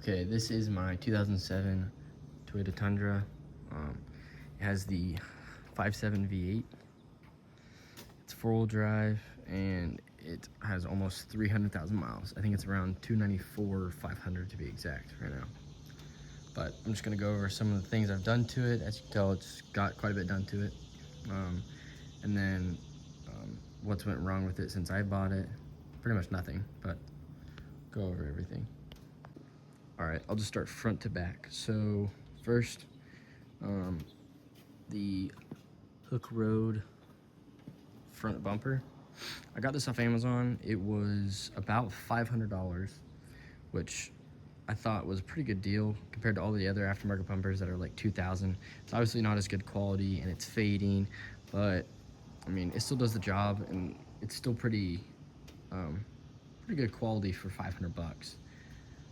Okay, this is my 2007 Toyota Tundra. It has the 5.7 V8. It's 4-wheel drive and it has almost 300,000 miles. I think it's around 294,500 to be exact right now. But I'm just gonna go over some of the things I've done to it. As you can tell, it's got quite a bit done to it. And then what's went wrong with it since I bought it. Pretty much nothing, but go over everything. All right, I'll just start front to back. So first, the Hook Road front bumper. I got this off Amazon. It was about $500, which I thought was a pretty good deal compared to all the other aftermarket bumpers that are like $2,000. It's obviously not as good quality and it's fading, but I mean, it still does the job and it's still pretty good quality for 500 bucks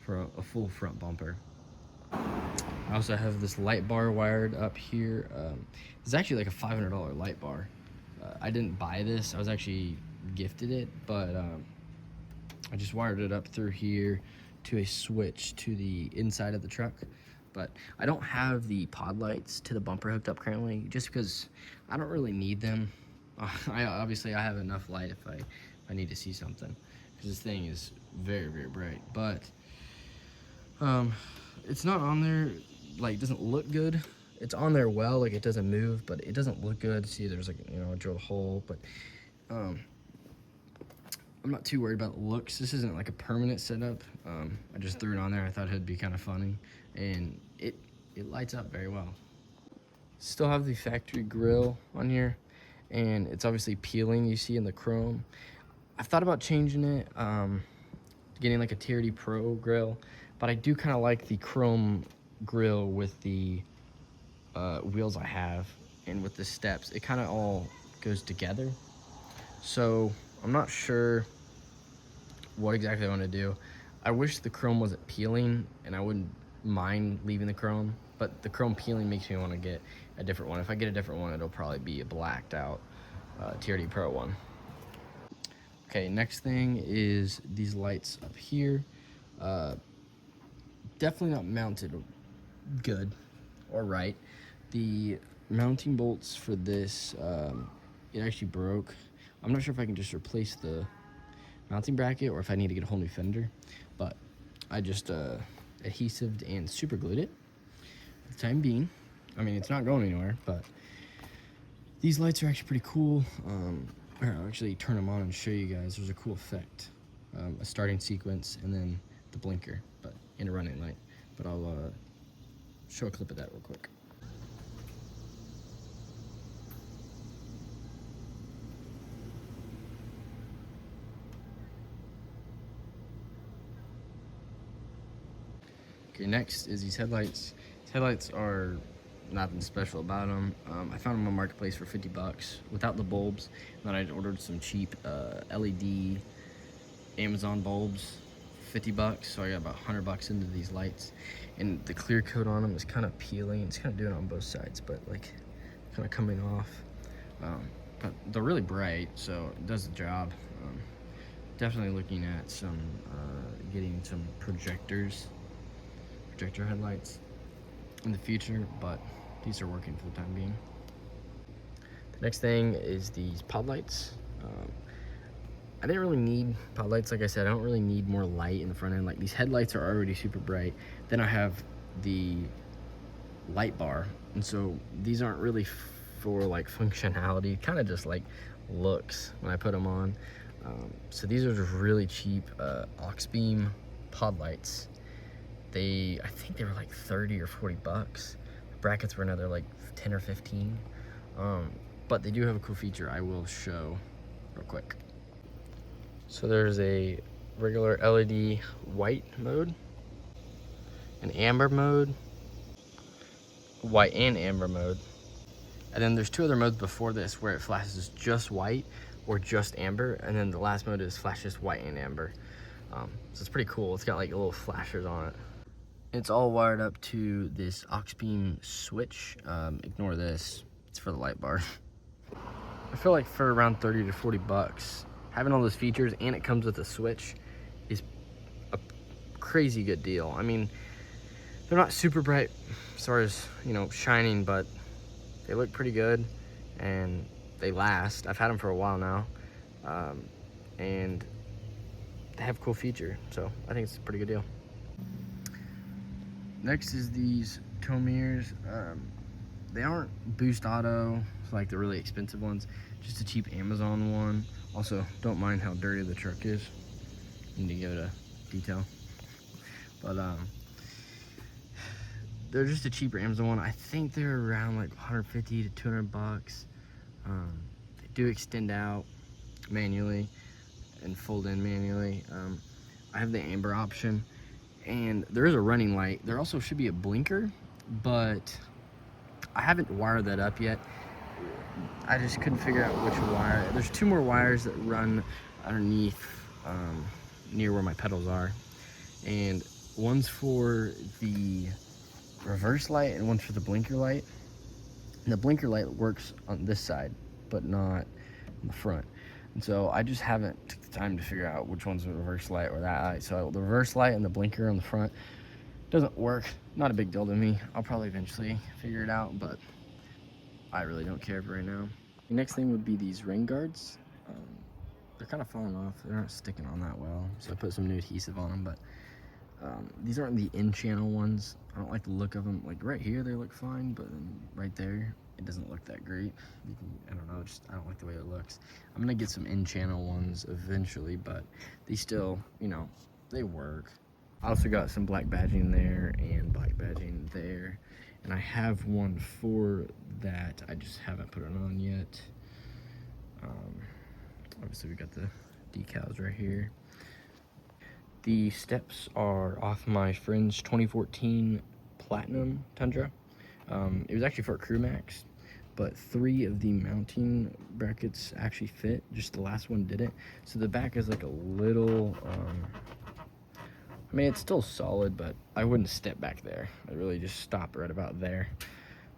for a full front bumper. I also have this light bar wired up here. It's actually like a $500 light bar. I didn't buy this, I was actually gifted it, but I just wired it up through here to a switch to the inside of the truck. But I don't have the pod lights to the bumper hooked up currently, just because I don't really need them. I have enough light if I need to see something, because this thing is very, very bright. But it's not on there, like, it doesn't look good. It's on there well, like it doesn't move, but it doesn't look good. See, there's like, you know, I drilled a hole, but I'm not too worried about looks. This isn't like a permanent setup. I just threw it on there. I thought it'd be kind of funny, and it lights up very well. Still have the factory grill on here, and it's obviously peeling, you see in the chrome. I've thought about changing it, getting like a TRD Pro grill, but I do kind of like the chrome grill with the wheels I have and with the steps. It kind of all goes together. So I'm not sure what exactly I want to do. I wish the chrome wasn't peeling, and I wouldn't mind leaving the chrome, but the chrome peeling makes me want to get a different one. If I get a different one, it'll probably be a blacked out TRD Pro one. Okay, next thing is these lights up here. Definitely not mounted good or right. The mounting bolts for this, it actually broke. I'm not sure if I can just replace the mounting bracket or if I need to get a whole new fender, but I just adhesived and super glued it for the time being. I mean, it's not going anywhere, but these lights are actually pretty cool. I'll actually turn them on and show you guys. There's a cool effect, a starting sequence and then the blinker, but in a running light. But I'll show a clip of that real quick. Okay, next is these headlights. These headlights are nothing special about them. I found them on Marketplace for 50 bucks without the bulbs. And then I ordered some cheap LED Amazon bulbs, 50 bucks. So I got about 100 bucks into these lights. And the clear coat on them is kind of peeling. It's kind of doing it on both sides, but like kind of coming off. But they're really bright, so it does the job. Definitely looking at some, getting some projector headlights in the future, but these are working for the time being. The next thing is these pod lights. I didn't really need pod lights. Like I said, I don't really need more light in the front end. Like, these headlights are already super bright. Then I have the light bar, and so these aren't really for like functionality, kind of just like looks when I put them on. So these are just really cheap aux beam pod lights. I think they were like 30 or 40 bucks. The brackets were another like 10 or 15. But they do have a cool feature I will show real quick. So there's a regular LED white mode, an amber mode, white and amber mode. And then there's two other modes before this where it flashes just white or just amber. And then the last mode is flashes white and amber. So it's pretty cool. It's got like little flashers on it. It's all wired up to this aux beam switch. Ignore this, it's for the light bar. I feel like for around 30 to 40 bucks, having all those features and it comes with a switch is a crazy good deal. I mean, they're not super bright as far as, you know, shining, but they look pretty good and they last. I've had them for a while now, and they have a cool feature, so I think it's a pretty good deal. Next is these tow mirrors. They aren't Boost Auto like the really expensive ones, just a cheap Amazon one. Also, don't mind how dirty the truck is. Need to give it a detail. But they're just a cheaper Amazon one. I think they're around like 150 to 200 bucks. They do extend out manually and fold in manually. I have the amber option, and there is a running light. There also should be a blinker, but I haven't wired that up yet. I just couldn't figure out which wire. There's 2 more wires that run underneath near where my pedals are, and one's for the reverse light and one's for the blinker light. And the blinker light works on this side but not on the front, and so I just haven't took the time to figure out which one's the reverse light or that light. So the reverse light and the blinker on the front doesn't work. Not a big deal to me. I'll probably eventually figure it out, but I really don't care for right now. The next thing would be these rain guards. They're kind of falling off. They're not sticking on that well, so I put some new adhesive on them, but these aren't the in-channel ones. I don't like the look of them. Like right here, they look fine, but then right there, it doesn't look that great. I don't know, just I don't like the way it looks. I'm gonna get some in-channel ones eventually, but these still, you know, they work. I also got some black badging there and black badging there, and I have one for that. I just haven't put it on yet. Obviously, we got the decals right here. The steps are off my friend's 2014 Platinum Tundra. It was actually for a Crew Max, but 3 of the mounting brackets actually fit. Just the last one didn't. So the back is like a little, I mean, it's still solid, but I wouldn't step back there. I really just stop right about there.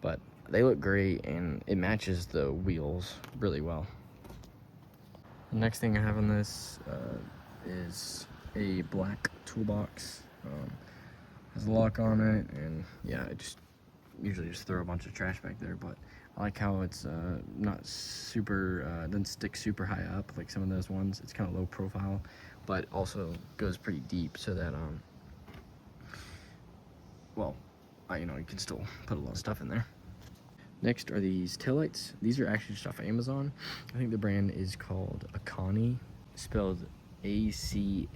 But they look great, and it matches the wheels really well. The next thing I have on this is a black Toolbox. Has a lock on it, and yeah, I just usually just throw a bunch of trash back there, but I like how it's not super, doesn't stick super high up like some of those ones. It's kind of low profile, but also goes pretty deep, so that well, you know, you can still put a lot of stuff in there. Next are these taillights. These are actually just off of Amazon. I think the brand is called Acani, spelled A-C-A-N-I-I,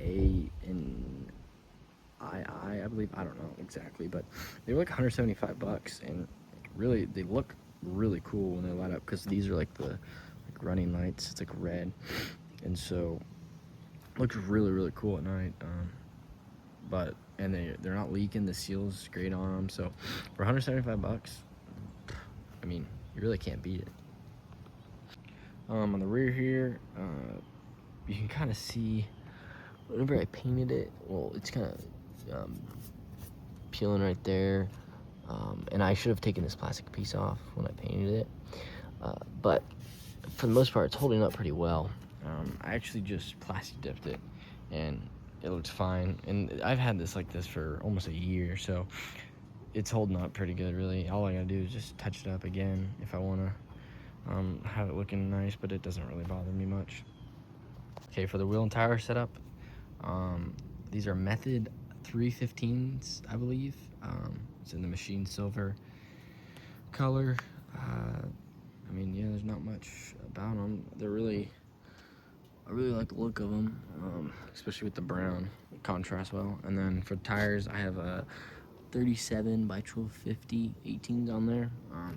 I believe. I don't know exactly, but they were like 175 bucks, and really, they look really cool when they light up, because these are like the running lights. It's like red, and so it looks really, really cool at night. And they're not leaking. The seal's great on them. So for 175 bucks, I mean, you really can't beat it. On the rear here, you can kind of see whenever I painted it, well, it's kind of peeling right there. And I should have taken this plastic piece off when I painted it. But for the most part, it's holding up pretty well. I actually just plastic dipped it, and it looks fine. And I've had this like this for almost a year, so it's holding up pretty good, really. All I gotta do is just touch it up again if I wanna have it looking nice, but it doesn't really bother me much. Okay, for the wheel and tire setup, these are Method 315s, I believe. It's in the machine silver color. I mean, yeah, there's not much about them. I really like the look of them, especially with the brown. It contrasts well. And then for tires, I have a 37 by 1250 18s on there.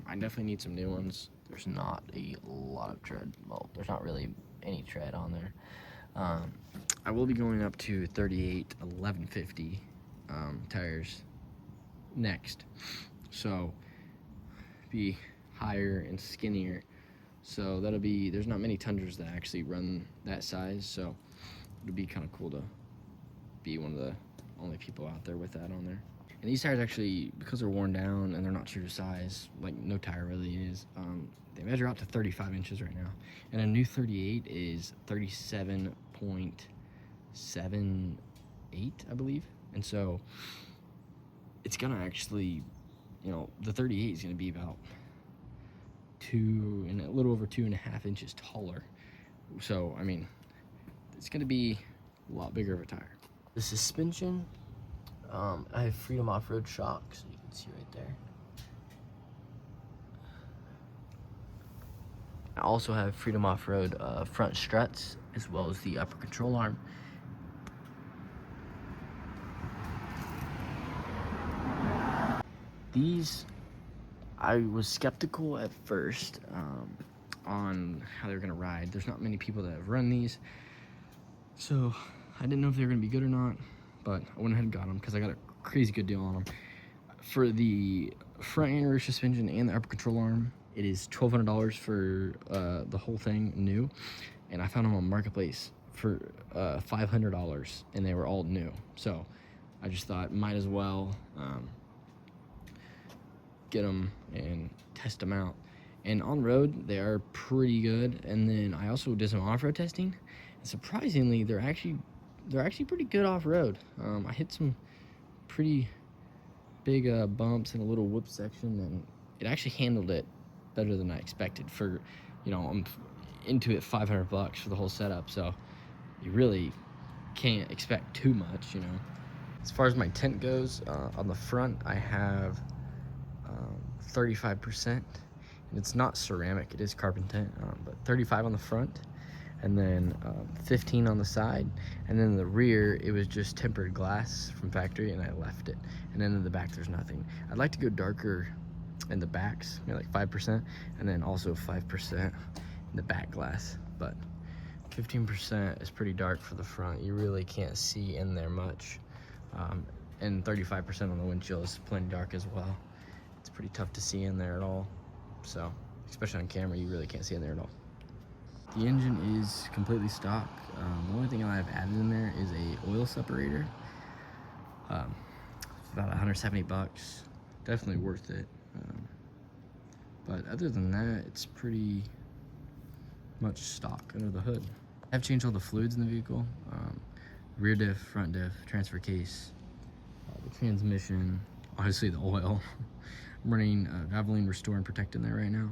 I definitely need some new ones. There's not a lot of tread. Well, there's not really any tread on there. I will be going up to 38 1150 tires next, so be higher and skinnier. So that'll be, there's not many Tundras that actually run that size, so it'll be kind of cool to be one of the only people out there with that on there. And these tires actually, because they're worn down and they're not true to size, like no tire really is, they measure out to 35 inches right now. And a new 38 is 37.78 38, I believe. And so it's gonna actually, you know, the 38 is gonna be about a little over 2.5 inches taller. So, I mean, it's gonna be a lot bigger of a tire. The suspension, I have Freedom Off-Road shocks, you can see right there. I also have Freedom Off-Road front struts, as well as the upper control arm. These, I was skeptical at first on how they were gonna ride. There's not many people that have run these, so I didn't know if they were gonna be good or not, but I went ahead and got them because I got a crazy good deal on them. For the front and rear suspension and the upper control arm, it is $1,200 for the whole thing new, and I found them on Marketplace for $500, and they were all new. So I just thought might as well get them and test them out. And on road, they are pretty good. And then I also did some off-road testing, and surprisingly, they're actually pretty good off-road. I hit some pretty big bumps in a little whoop section, and it actually handled it better than I expected. For, you know, I'm into it $500 for the whole setup, so you really can't expect too much, you know. As far as my tint goes, on the front I have 35%, and it's not ceramic, it is carbon tint, but 35 on the front, and then 15 on the side, and then in the rear it was just tempered glass from factory, and I left it. And then in the back there's nothing. I'd like to go darker in the backs, maybe like 5%, and then also 5% in the back glass, but 15% is pretty dark for the front. You really can't see in there much, and 35% on the windshield is plenty dark as well. It's pretty tough to see in there at all, so especially on camera you really can't see in there at all. The engine is completely stock. The only thing I've added in there is a oil separator. It's about $170, definitely worth it. But other than that, it's pretty much stock under the hood. I've changed all the fluids in the vehicle: rear diff, front diff, transfer case, the transmission, obviously the oil. I'm running Valvoline Restore and Protect in there right now.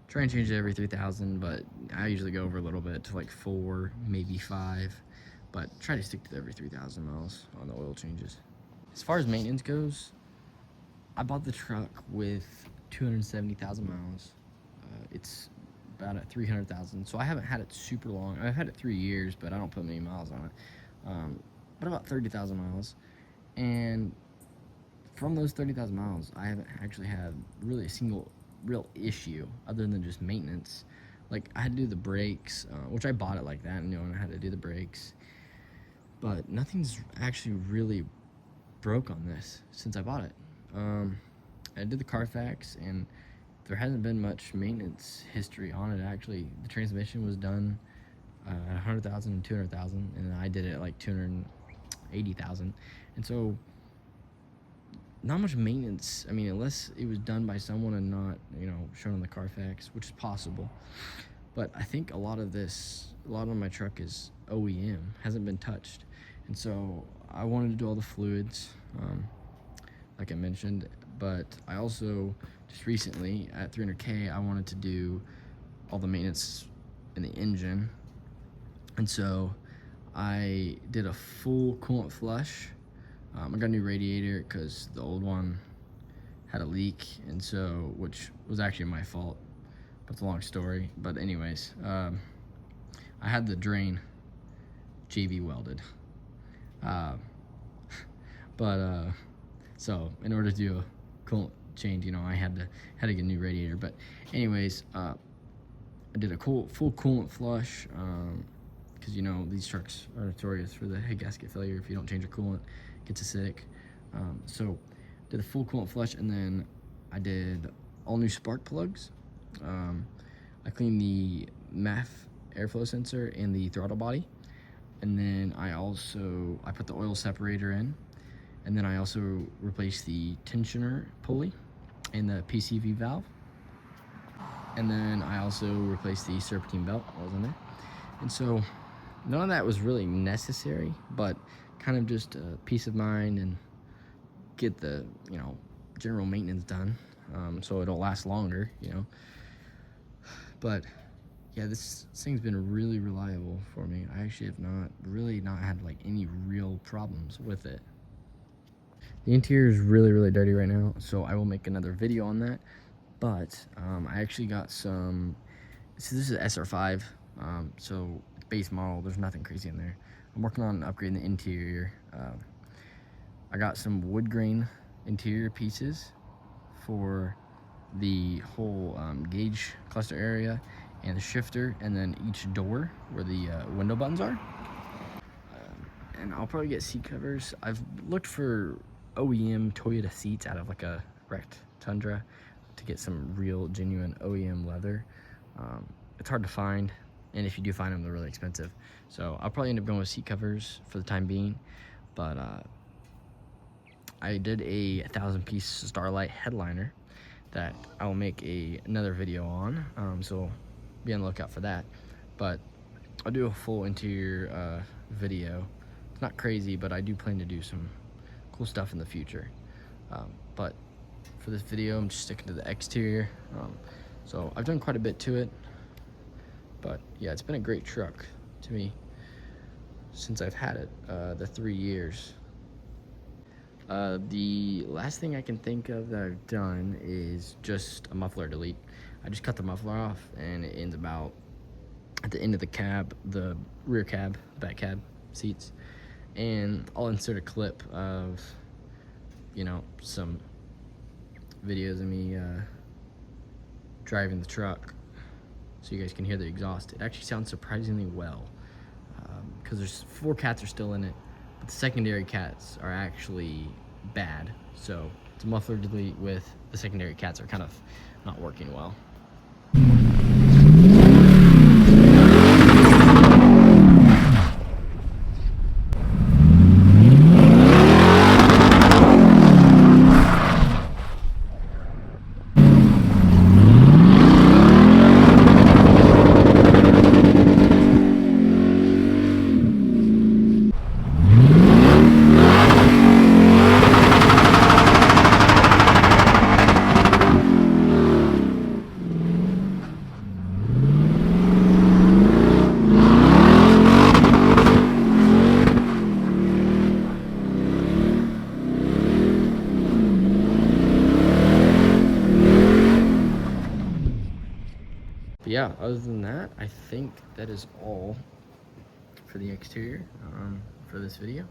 Try and change it every 3,000, but I usually go over a little bit to like 4, maybe 5, but try to stick to every 3,000 miles on the oil changes. As far as maintenance goes, I bought the truck with 270,000 miles. It's about at 300,000, so I haven't had it super long. I've had it 3 years, but I don't put many miles on it. But about 30,000 miles, and from those 30,000 miles, I haven't actually had really a single real issue other than just maintenance. Like, I had to do the brakes, which I bought it like that, you know, and I had to do the brakes, but nothing's actually really broke on this since I bought it. I did the Carfax, and there hasn't been much maintenance history on it. Actually, the transmission was done at 100,000 and 200,000, and I did it at like 280,000, and so not much maintenance. I mean, unless it was done by someone and not, you know, shown on the Carfax, which is possible. But I think a lot of my truck is OEM, hasn't been touched, and so I wanted to do all the fluids, like I mentioned. But I also just recently at 300K, I wanted to do all the maintenance in the engine, and so I did a full coolant flush. I got a new radiator because the old one had a leak, and so, which was actually my fault, but it's a long story. But anyways, I had the drain JV welded, so in order to do a coolant change, you know, I had to get a new radiator. But anyways, I did a full coolant flush, because, you know, these trucks are notorious for the head gasket failure if you don't change your coolant. Gets acidic. So did a full coolant flush, and then I did all new spark plugs. I cleaned the MAF airflow sensor and the throttle body, and then I put the oil separator in, and then I also replaced the tensioner pulley and the PCV valve, and then I also replaced the serpentine belt that was in there. And so none of that was really necessary, but kind of just peace of mind and get the, you know, general maintenance done, so it'll last longer, you know. But yeah, this thing's been really reliable for me. I actually have not had like any real problems with it. The interior is really dirty right now, so I will make another video on that. But I actually got some, so this is SR5, so it's base model, there's nothing crazy in there. I'm working on upgrading the interior. I got some wood grain interior pieces for the whole gauge cluster area and the shifter, and then each door where the window buttons are. And I'll probably get seat covers. I've looked for OEM Toyota seats out of like a wrecked Tundra to get some real genuine OEM leather. It's hard to find, and if you do find them, they're really expensive. So I'll probably end up going with seat covers for the time being. But I did a 1,000-piece Starlight headliner that I'll make another video on, so be on the lookout for that. But I'll do a full interior video. It's not crazy, but I do plan to do some cool stuff in the future. But for this video, I'm just sticking to the exterior. So I've done quite a bit to it, but yeah, it's been a great truck to me since I've had it, the 3 years. The last thing I can think of that I've done is just a muffler delete. I just cut the muffler off, and it ends about at the end of the cab, the rear cab, back cab seats, and I'll insert a clip of, you know, some videos of me driving the truck so you guys can hear the exhaust. It actually sounds surprisingly well, because there's 4 cats are still in it, but the secondary cats are actually bad. So it's a muffler delete with the secondary cats are kind of not working well. But yeah, other than that, I think that is all for the exterior for this video.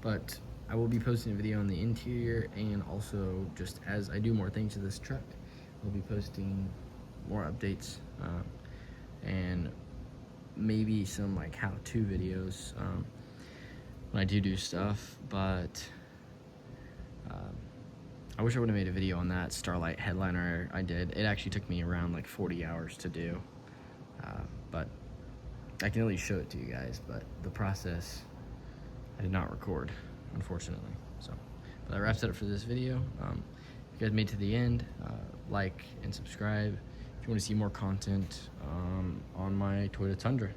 But I will be posting a video on the interior, and also just as I do more things to this truck, I'll be posting more updates and maybe some like how-to videos when I do stuff. But I wish I would have made a video on that Starlight headliner I did. It actually took me around like 40 hours to do, but I can at least show it to you guys. But the process I did not record, unfortunately. So, but that wraps it up for this video. If you guys made it to the end, like and subscribe if you want to see more content on my Toyota Tundra.